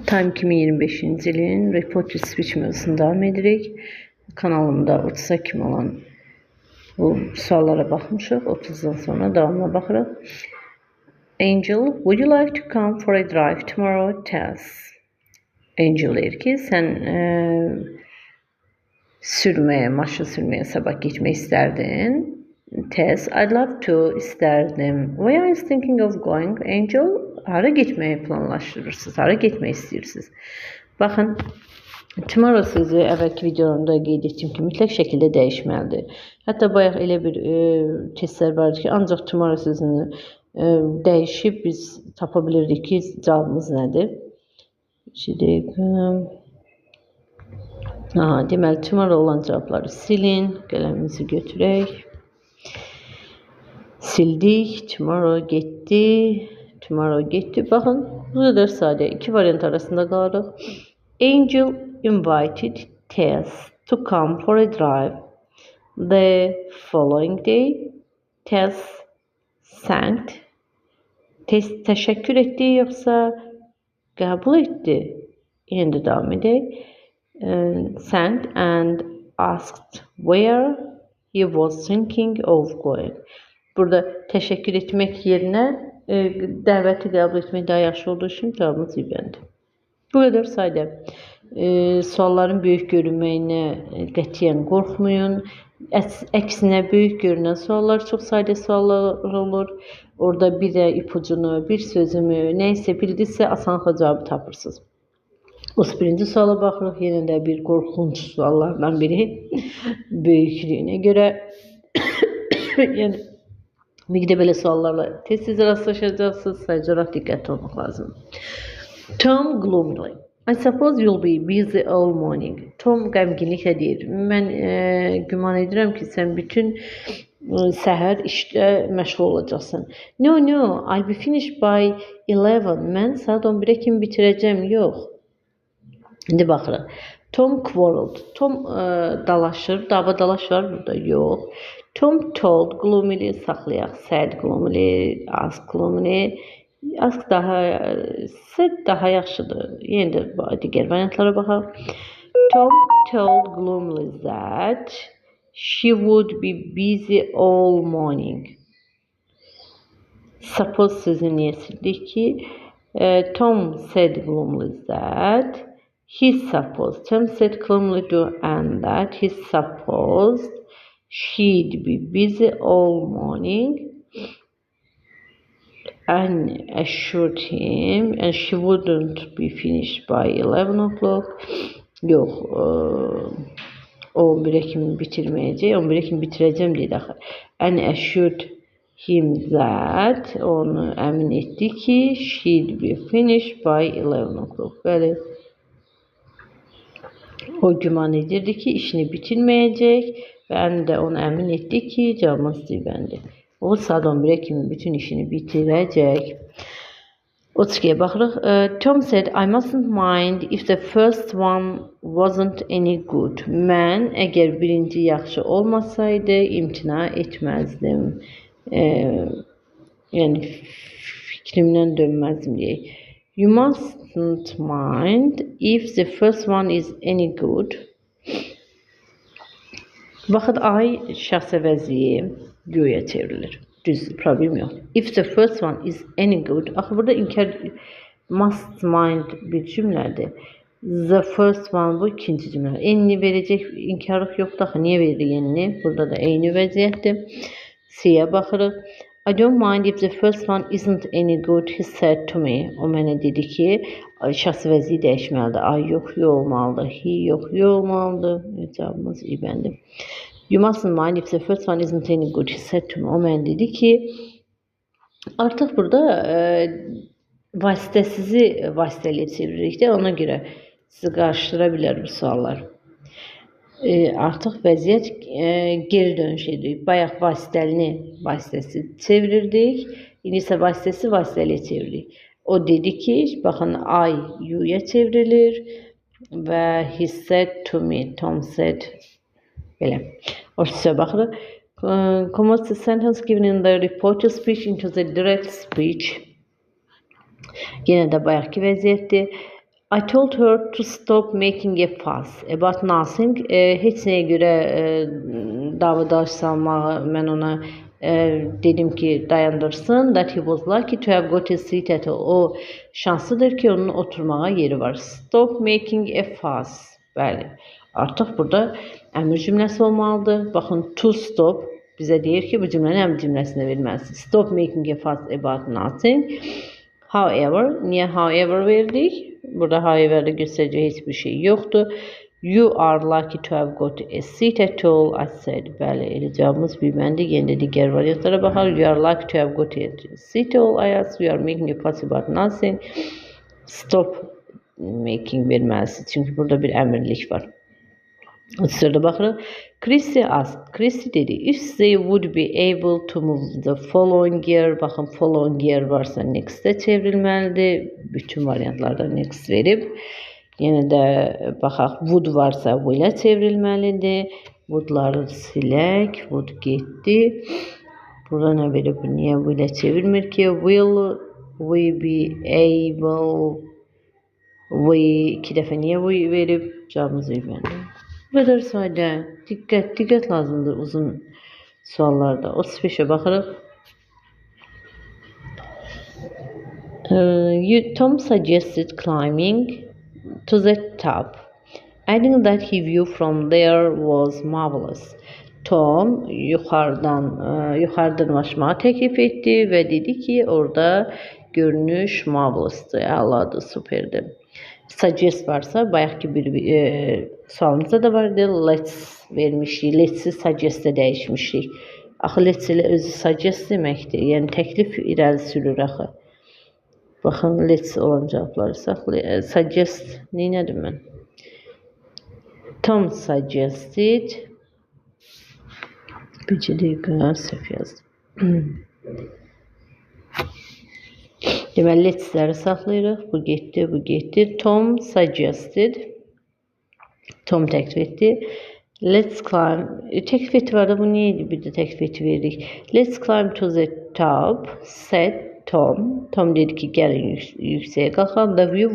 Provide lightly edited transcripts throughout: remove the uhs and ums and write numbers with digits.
Time 2025-ci ilin Reporter Speech mövzusunda davam edirik. Kanalımda 30 kimi olan bu suallara baxmışıq. 30'dan sonra davamına baxırıq. Angel, would you like to come for a drive tomorrow? Tess. Angel deyir ki, sən maşın sürməyə sabah getmək istərdin. Tess, I'd love to, istərdim. Where are you thinking of going, Angel? Hara getməyi planlaşdırırsınız? Hara getmək istəyirsiniz? Baxın, tomorrow sözü əvvəlki videolarımda qeyd etdiyim kimi mütləq şəkildə dəyişməlidir. Hətta bayaq elə bir testlər vardı ki, ancaq tomorrow sözünü dəyişib biz tapa bilirdik ki, cavabımız nədir? Deməli, tomorrow olan cavabları silin. Qələmimizi götürək. Sildik. Tomorrow getdi. Tomorrow getdi. Baxın, bu qədər sadə. İki variant arasında qalırıq. Angel invited Tess to come for a drive. The following day, Tess thanked. Tess təşəkkür etdi, yoxsa qəbul etdi? Yenə də davam edək. Thanked and asked where he was thinking of going. Burada təşəkkür etmək yerinə dəvəti qəbul etmək daha yaxşı olduğu üçün cavabımız İbəndir. Bu qədər sadə. Sualların böyük görünməyinə qətiyyən qorxmayın. Əksinə böyük görünən suallar çox sadə suallar olur. Orada bir də ipucunu, bir sözümü, nəysə bildirsə asanlıqla cavabı tapırsınız. 31-ci suala baxırıq. Yenə də bir qorxunç suallardan biri. Böyüklüyünə görə. Yəni, bir də belə suallarla tez-tez rastlaşacaqsınız. Sadəcə diqqətli olmaq lazım. Tom gloomily. I suppose you'll be busy all morning. Tom qəmginliklə deyir. Mən güman edirəm ki, sən bütün səhər işdə məşğul olacaqsın. No, I'll be finished by 11. Mən saat 11-ə kimi bitirəcəm. Yox. İndi baxırıq. Tom quarreled. Tom dalaşır. Dava dalaş var burada. Yox. Tom told gloomily, saxlayaq. Said gloomily, asked gloomily. Ask said daha yaxşıdır. Yenə də digər variantlara baxaq. Tom told gloomily that she would be busy all morning. Suppose sözünü niyə sildik ki? Tom said gloomily that he supposed. Tom said gloomily and that he supposed she'd be busy all morning and assured him and she wouldn't be finished by 11 o'clock. Yox, 11'ə kimi bitirməyəcək, 11'ə kimi bitirəcəm deyir axı. And assured him that, onu əmin etdi ki, she'd be finished by 11 o'clock. Bəli, o güman edirdi ki, işini bitirməyəcək və də onu əmin etdi ki, cavabımız Stephen'dir. O saat 11'ə kimi bütün işini bitirəcək. 32'ye baxırıq. Tom said, I mustn't mind if the first one wasn't any good. Mən əgər birinci yaxşı olmasaydı imtina etməzdim. Yəni fikrimdən dönməzdim deyək. You mustn't mind if the first one is any good. Baxın, ay şəxs əvəzliyi göyə çevrilir. Düz, problem yox. If the first one is any good. Axı, burada inkar must mind bir cümlədir. The first one bu ikinci cümlə. Enni verəcək inkarlıq yoxdur. Axı, niyə verir enni? Burada da eyni vəziyyətdir. C-yə baxırıq. I don't mind if the first one isn't any good, he said to me. O mənə dedi ki, şəxs vəzliyi dəyişməlidir. Ay yox, olmalıdır. He yox, olmalıdır. Cavabımız İbəndir. You mustn't mind if the first one isn't any good, he said to me. O mənə dedi ki, artıq burada vasitəsizi vasitəliyə çeviririk də, ona görə sizi qarşıdıra bilər bu suallar. Artıq vəziyyət geri dönüş edirik. Bayaq vasitəlini vasitəsi çevirirdik. İndi isə vasitəsi vasitəliyə çeviririk. O dedi ki, baxın, I, you'ya çevrilir və he said to me, Tom said. Belə. O sizə baxırıq. Convert the sentence given in the reported speech into the direct speech. Yenə də bayaqki vəziyyətdir. I told her to stop making a fuss about nothing. Heç nəyə görə davadaş salmağı mən ona dedim ki, dayandırsın. That he was lucky to have got a seat at all. O şanslıdır ki, onun oturmağa yeri var. Stop making a fuss. Bəli. Artıq burada əmr cümləsi olmalıdır. Baxın, to stop bizə deyir ki, bu cümləni əmr cümləsinə verməlisiniz. Stop making a fuss about nothing. However, niye however verdik? Burada however'da göstereceği hiçbir şey yoktu. You are lucky to have got a seat at all, I said. Bəli, elə cavabımız bilməndi. Yenə də digər variantlara baxar. You are lucky to have got a seat at all, I asked. You are making a fuss about nothing. Stop making verməlisiniz. Çünki burada bir əmrlik var. Sırada baxırıq. Chrissy asked. Chrissy dedi. If they would be able to move the following year. Baxın, following year varsa next'e çevrilməlidir. Bütün variantlarda next verib. Yenə də baxaq, would varsa will'e çevrilməlidir. Would'ları silək. Would getdi. Burada nə verib? Niyə will'e çevirmir ki? Will we be able? We iki dəfə niyə we verib? Cavabımız verməlidir. Bu kadar sayda. Dikkat lazımdır uzun suallarda. 35'e bakarıq. Tom suggested climbing to the top, adding that his view from there was marvelous. Tom yukarıdan başmağı teklif etti ve dedi ki orada görünüş marvelous'tı, əladır, superdi. Suggest varsa bayaqki bir sualımızda da vardı. Let's vermişik. Let'si suggest'e dəyişmişik. Axı let's ilə özü suggest deməkdir. Yəni təklif irəli sürür axı. Baxın, let's olan cavabları saxlayın. Suggest neynədir mən? Tom suggested. Bir dəqiqə səhv yazdım. Deməli, let'sləri saxlayırıq. Bu getdi. Tom suggested. Tom təklif etdi. Let's climb. Təklif etdi var da, bu niyə idi? Bir də təklif etdi verdik. Let's climb to the top, said Tom. Tom dedi ki, gəlin yüksəyə qalxaq. The view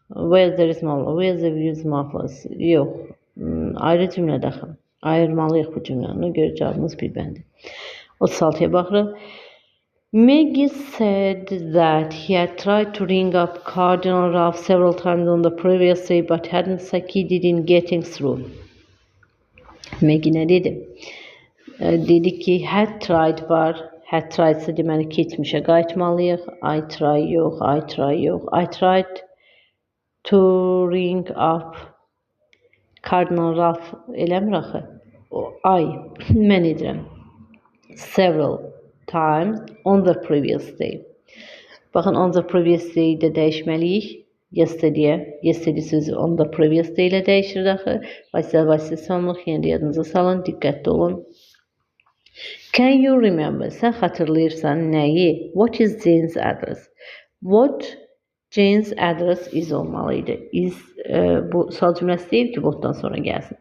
where there is marvelous. Where the view is marvelous. Yox. Ayrı cümlə daxil. Ayırmalıyıq bu cümləni. Ona görə cavabımız bir bəndi. 36'ya baxırıq. Maggie said that he had tried to ring up Cardinal Ralph several times on the previous day but hadn't succeeded in getting through. Maggie ne dedi? Dedi ki had tried var. Had tried ise deməli keçmişə qayıtmalıyıq. I tried to ring up Cardinal Ralph eləmir axı. Mən edirəm. Several times on the previous day. Baxın, on the previous day də dəyişməliyik. Yesterday sözü on the previous day ilə dəyişir axı. Vasitə salmaq, yenə də yadınıza salın, diqqətli olun. Can you remember? Sən xatırlayırsan nəyi? What is Jane's address? What Jane's address is olmalıydı. Is bu sual cümləsi deyil ki, what'dan sonra gəlsin.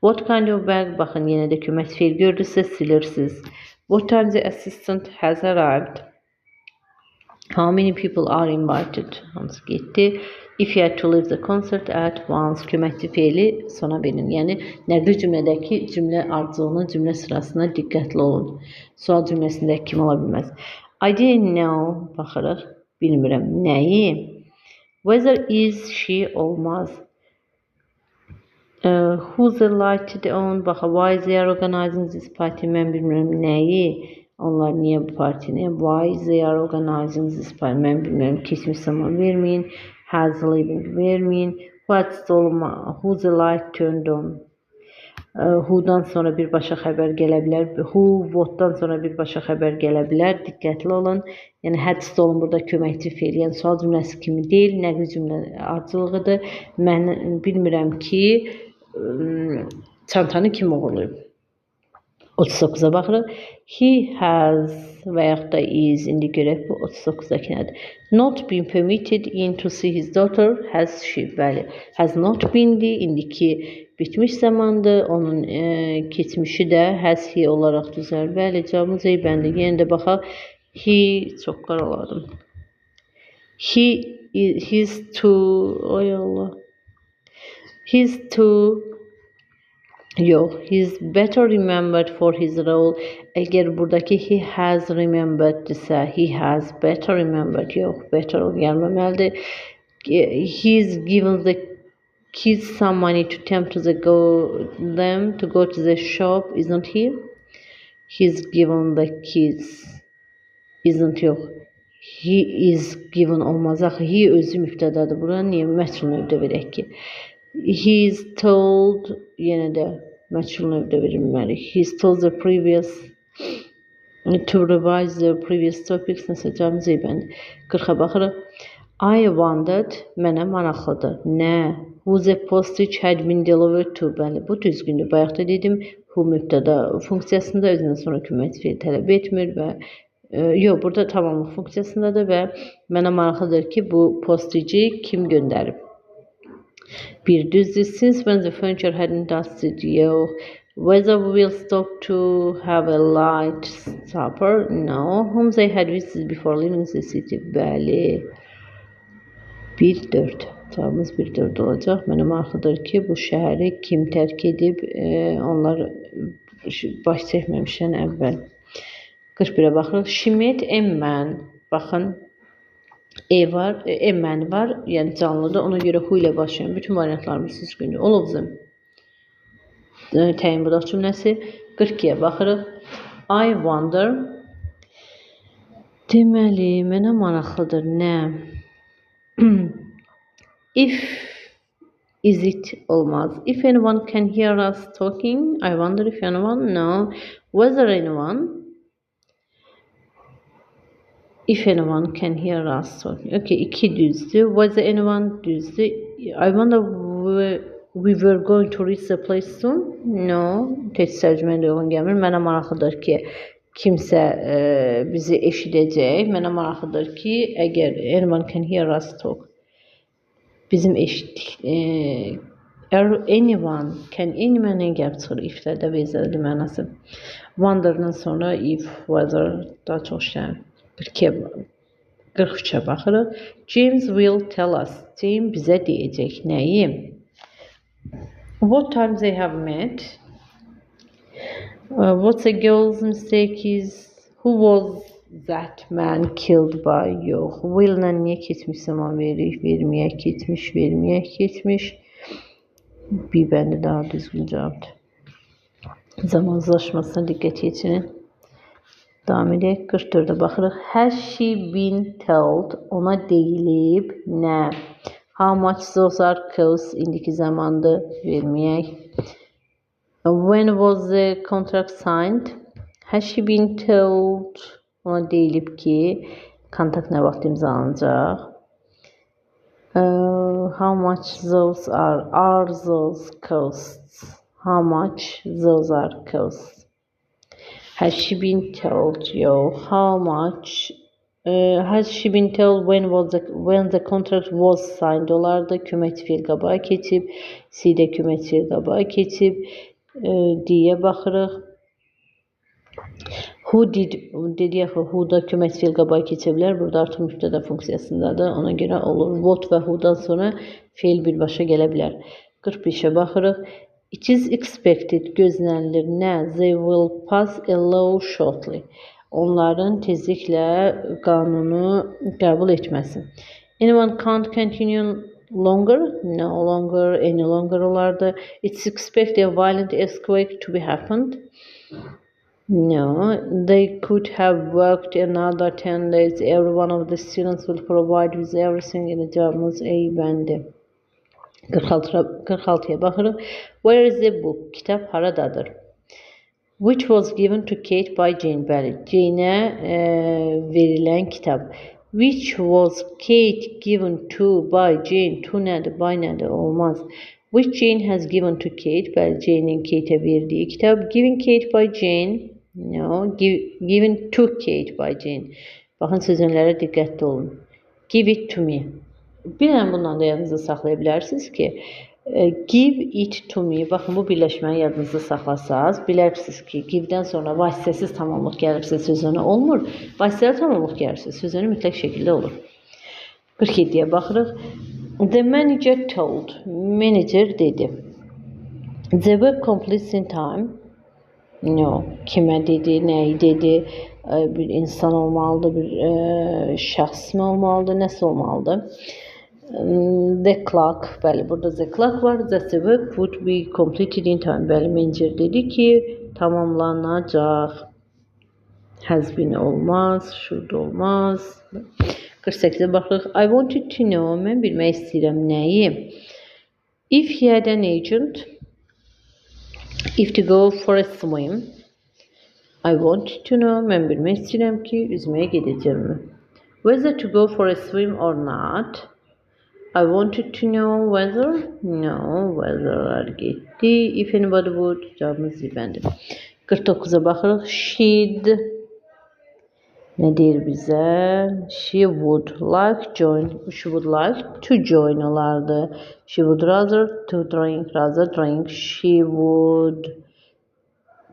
What kind of bag? Baxın, yenə də kömək feil gördünüzsə silirsiniz. What time the assistant has arrived? How many people are invited? Hamısı getdi. If you had to leave the concert at once, köməkli feili sona verin. Yəni, nəqli cümlədəki cümlə ardıcılının cümlə sırasına diqqətli olun. Sual cümləsindəki kim ola bilməz. I didn't know, baxırıq, bilmirəm, nəyi? Whether is, she olmaz. Who's elected on, baxa, why they are organizing this party, mən bilmirəm, nəyi? Onlar niyə bu partini? Why they are organizing this party, mən bilmirəm, keçmiş zaman verməyin. Has living verməyin. What's olma, who's the light turned on? Who'dan sonra birbaşa xəbər gələ bilər. Who, what'dan sonra birbaşa xəbər gələ bilər. Diqqətli olun. Yəni, had olun burada köməkçi feil. Yəni, sual cümləsi kimi deyil, nəqli cümlə ardıcılığıdır. Mən bilmirəm ki, çantanı kim uğurlayıb? 39'a baxırıq. He has və yaxud da is, indi görək bu 39'dakı nədir? Not been permitted in to see his daughter, has she? Bəli, has not been'di, indiki bitmiş zamandır, onun keçmişi də has he olaraq düzəlir. Bəli, cavabımız eybəndi. Yenə də baxaq. He, çox qaraladım. He he's too, ay Allah. He's too, yox, he's better remembered for his role. Əgər buradakı he has remembered desə, he has better remembered, yox, better gəlməməlidir. He's given the kids some money to tempt them to go to the shop, isn't he? He's given the kids, isn't, yox. He is given olmaz. Axı he özü mübtədadır. Bura niyə məchul növdə verək ki? He's told, yenə də məchul növdə verilməli. He's told the previous to revise the previous topics. Nəsə cəmiz eybəndi. 40-a baxırıq. I wondered, mənə maraqlıdır. Nə? Who the postage had been delivered to? Bəli, bu düzgündür. Bayaq da dedim, who mübtəda funksiyasında özündən sonra kömək fiil tələb etmir və yox, burada tamamlıq funksiyasındadır və mənə maraqlıdır ki, bu postici kim göndərib? Bir düzdür. Since when the furniture hadn't dusted, yox. Whether we will stop to have a light supper? No. Whom they had visited before leaving the city? Bəli. 1-4. Cavabımız 1-4 olacaq. Mənə maraqlıdır ki, bu şəhəri kim tərk edib? Onlar baş çəkməmişən əvvəl. 41-ə baxırıq. She met a man. Baxın, var, a man var, yəni canlıdır. Ona görə who ilə başlayan bütün variantlarımız düzgündür. All of them. Təyin budaq cümləsi. 42-yə baxırıq. I wonder. Deməli, mənə maraqlıdır. Nə? If, is it, olmaz. If anyone can hear us talking, I wonder if anyone, no. Whether anyone, if anyone can hear us talking. Okay, 2 düzdür. Whether anyone düzdür. I wonder we were going to reach the place soon. No. Tez tərcüməyə uyğun gəlmir. Mənə maraqlıdır ki, kimsə bizi eşidəcək. Mənə maraqlıdır ki, əgər anyone can hear us talk. Bizim eşitdik. Anyone, can anyone gəlib çıxır. If-də və izlədi mənası. Wonder'dan sonra if, whether daha çox işlənir. 43-ə baxırıq. James will tell us. James bizə deyəcək. Nəyi? What time they have met? What's a girl's mistake is? Who was that man killed by? Yox. Will-lə niyə keçmiş zaman veririk? Verməyək keçmiş, verməyək keçmiş. Bir bəndə daha düzgün cavabdır. Zamansızlaşmasına diqqət yetirin. Davam edək. 44-ə baxırıq. Has she been told? Ona deyilib. Nə? How much those are cost? İndiki zamandır. Verməyək. When was the contract signed? Has she been told? Ona deyilib ki, kontrakt nə vaxt imzalanacaq? How much those are those costs? How much those are costs? Has she been told? Yo, how much? Has she been told when the contract was signed? Olarda köməkçi fiil qabağa keçib, C-də köməkçi fiil qabağa keçib, D-yə baxırıq. Who did, dediyək, who-da köməkçi fiil qabağa keçə bilər. Burada artıq mübtəda funksiyasındadır. Ona görə olur. What və who-dan sonra fiil birbaşa gələ bilər. 45-ə baxırıq. It is expected, gözlənilir. Nə? They will pass a law shortly. Onların tezliklə qanunu qəbul etməsi. Anyone can't continue longer? No longer, any longer olardı. It's expected a violent earthquake to be happened. No, they could have worked another 10 days. Every one of the students will provide with everything. Yəni cavabımız A bəndi. 46-ya baxırıq. Where is the book? Kitab haradadır? Which was given to Kate by Jane. Bəli, Jane-ə verilən kitab. Which was Kate given to by Jane. To nədir? By nədir? Olmaz. Which Jane has given to Kate. Bəli, Jane-in Kate-ə verdiyi kitab. Given Kate by Jane. No, given to Kate by Jane. Baxın, sözünlərə diqqətli olun. Give it to me. Bir dənə bundan da yadınızda saxlaya bilərsiniz ki, give it to me. Baxın, bu birləşməni yadınızda saxlasaz, bilərsiniz ki, give-dən sonra vasitəsiz tamamlıq gəlirsə sözünə olmur. Vasitəli tamamlıq gəlirsə sözünə mütləq şəkildə olur. 47'yə baxırıq. The manager told. Manager dedi. The work completes in time. No. Kimə dedi, nəyi dedi? Bir insan olmalıdır, bir şəxs mi olmalıdır, nəsə olmalıdır? The clock, bəli, burada the clock var. The work would be completed in time. Bəli, manager dedi ki, tamamlanacaq. Has been olmaz, should olmaz. 48'e baxırıq. I wanted to know, mən bilmək istəyirəm nəyi? If he had an agent, if to go for a swim, I wanted to know, mən bilmək istəyirəm ki, üzməyə gedəcəmmi? Whether to go for a swim or not, I wanted to know whether, no, whether getdi. If anybody would, cavabımız zibəndir. 49'a baxırıq. She'd, nə deyir bizə? She would like to join olardı. She would rather drink. She would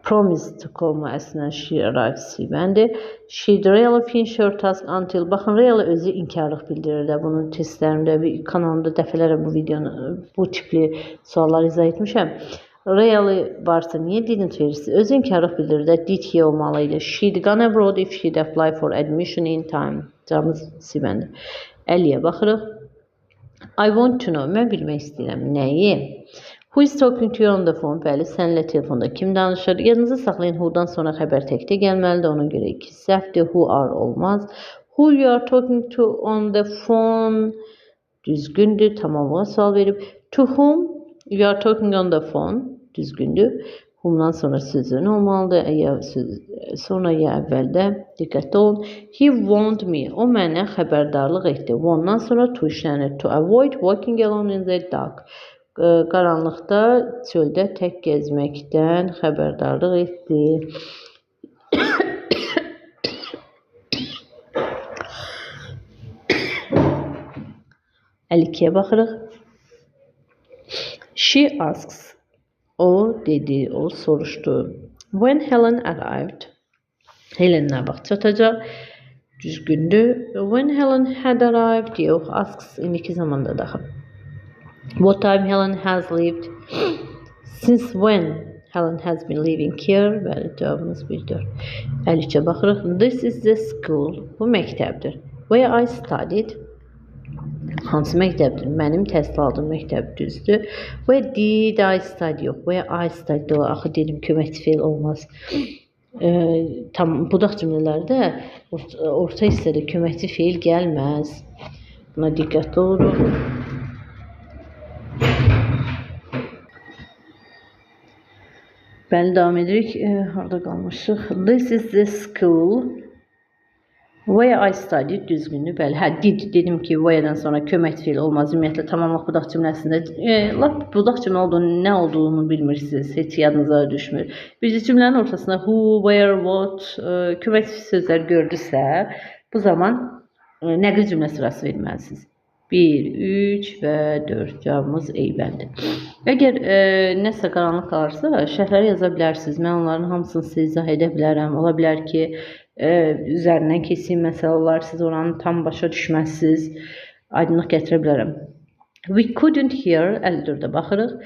promise to come əslində she arrives zibəndir. She'd really finish her task until, baxın, really özü inkarlıq bildirir də. Bunun testlərində, kanalımda dəfələrlə bu videonu, bu tipli suallar izah etmişəm. Really varsa niyə didn't verirsə? Özü inkarlıq bildirir də, did he olmalıydı. She'd gone abroad if she'd apply for admission in time. Cavabımız zibəndir. 50'yə baxırıq. I want to know, mən bilmək istəyirəm nəyi? Who is talking to you on the phone? Bəli, sənlə telefonda kim danışır? Yadınızı saxlayın, who'dan sonra xəbər təkdə gəlməlidir. Ona görə 2 səhvdir. Who are olmaz. Who you are talking to on the phone? Düzgündür. Tamamlığa sual verib. To whom you are talking on the phone? Düzgündür. Whom'dan sonra sözün olmalıdır. Sonra ya əvvəldə diqqətli olun. He warned me. O mənə xəbərdarlıq etdi. Ondan sonra to işlənir. To avoid walking alone in the dark. Qaranlıqda çöldə tək gəzməkdən xəbərdarlıq etdi. 52'ye baxırıq. She asks. O dedi, o soruşdu. When Helen arrived. Helen nə vaxt çatacaq? Düzgündür. When Helen had arrived. Yox, asks indiki zamanda daxil. What time Helen has lived? Since when Helen has been living here? Bəli, cavabımız 1-4. 53'e baxırıq. This is the school. Bu məktəbdir. Where I studied. Hansı məktəbdir? Mənim təhsil aldığım məktəb, düzdür. Where did I study? Yox, where I studied. O, axı dedim, köməkçi feil olmaz. Tam budaq cümlələrdə orta hissədə köməkçi feil gəlməz. Buna diqqətli oluruq. Bəli, davam edirik. Harada qalmışıq? This is the school where I studied. Düzgündür. Bəli, did dedim ki, where'dan sonra köməkçi feil olmaz. Ümumiyyətlə, tamamlıq budaq cümləsində lap budaq cümlə olduğunu, nə olduğunu bilmirsiniz. Heç yadınıza düşmür. Birinci cümlənin ortasında who, where, what köməkçi sözlər gördüsə, bu zaman nəqli cümlə sırası verməlisiniz. 1, 3 və 4 cavabımız eybəndir. Əgər nəsə qaranlıq qalırsa, şərhləri yaza bilərsiniz. Mən onların hamısını sizə izah edə bilərəm. Ola bilər ki, üzərindən keçsin məsələ olar, siz oranı tam başa düşməzsiniz. Aydınlıq gətirə bilərəm. We couldn't hear, 54'də baxırıq.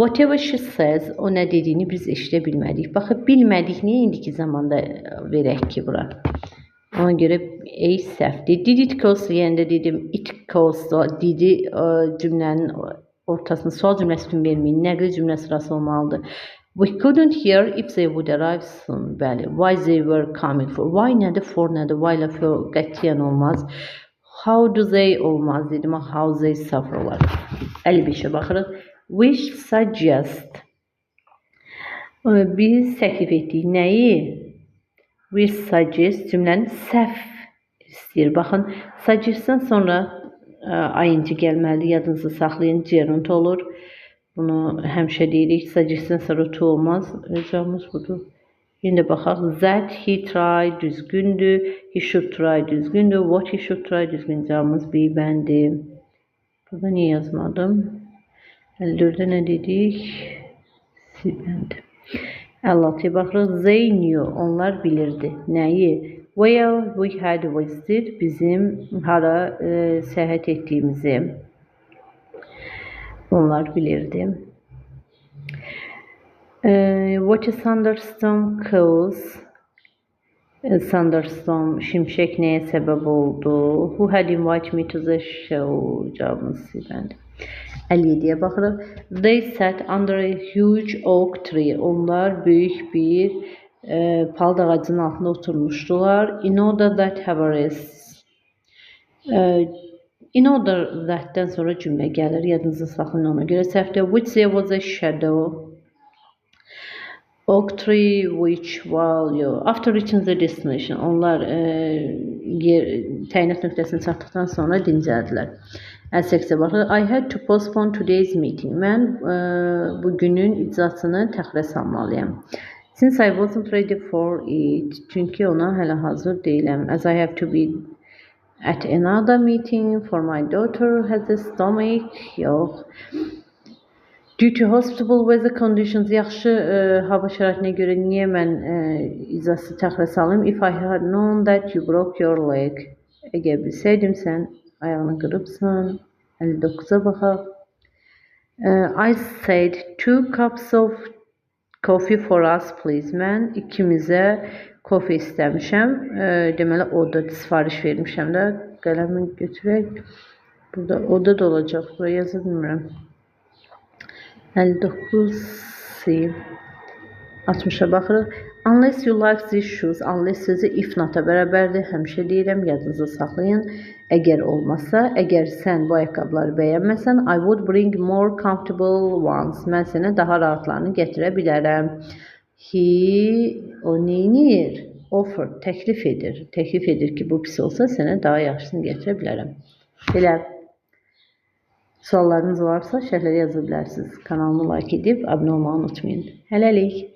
Whatever she says, o nə dediyini biz eşidə bilmədik. Baxıb, bilmədik niyə indiki zamanda verək ki, bura? Ona görə A səhvdir. Did it cost? Yəni də dedim, it cost. Didi cümlənin ortasını sual cümləsi kimi verməyin. Nəqli cümlə sırası olmalıdır. We couldn't hear if they would arrive soon. Bəli. Why they were coming for. Why nədir? For nədir? Why ilə for qətiyyən olmaz. How do they olmaz dedim. How they suffer olar. 55'e baxırıq. We suggest. Biz təklif etdik. Nəyi? We suggest cümlənin səhv istəyir. Baxın, suggestdən sonra ing gəlməlidir. Yadınızı saxlayın. Gerund olur. Bunu həmişə deyirik. Suggestdən sonra to olmaz. Cavabımız budur. Yine de baxaq. That he try düzgündür. He should try düzgündür. What he should try düzgün. Cavabımız B bəndi. Burada niyə yazmadım? 54'də nə dedik? C bəndi. 56'ya baxırıq. They knew. Onlar bilirdi. Nəyi? Where we had visited, bizim hara seyahat ettiğimizi onlar bilirdi. What a thunderstorm cause. Thunderstorm, şimşek neye sebep oldu? Who had invited me to the show? Cevabımız silindi. 57'ye baxırıq. They sat under a huge oak tree. Onlar büyük bir palıd ağacının altında oturmuşdular. In order that have a rest. In order that'dən sonra cümlə gəlir. Yadınızda saxlayın ona görə. Səhvdə which there was a shadow. Oak tree which while after reaching the destination. Onlar təyinat nöqtəsini çatdıqdan sonra dincəldilər. 58'e baxırıq. I had to postpone today's meeting. Mən bugünün iclasını təxirə salmalıyam. Since I wasn't ready for it. Çünki ona hələ hazır deyiləm. As I have to be at another meeting for my daughter has a stomach. Yox. Due to hospitable weather conditions, yaxşı hava şəraitinə görə niyə mən iclası təxirə salayım? If I had known that you broke your leg. Əgər bilsəydim sən ayağını qırıbsan. 59'a baxaq. I said 2 cups of coffee for us please. Mən ikimizə kofe istəmişəm. Deməli oda sifariş vermişəm də. Qələmi götürək. Burada oda da olacaq. Buraya yaza bilmirəm. 59C. 60'a baxırıq. Unless you like these shoes. Unless sözü if not-a bərabərdir. Həmişə deyirəm, yadınızda saxlayın. Əgər olmasa, əgər sən bu ayaqqabıları bəyənməsən, I would bring more comfortable ones. Mən sənə daha rahatlarını gətirə bilərəm. He, o neynir? Offer, təklif edir. Təklif edir ki, bu pis olsa sənə daha yaxşısını gətirə bilərəm. Belə. Suallarınız varsa şərhlərə yaza bilərsiniz. Kanalımı like edib abunə olmağı unutmayın. Hələlik.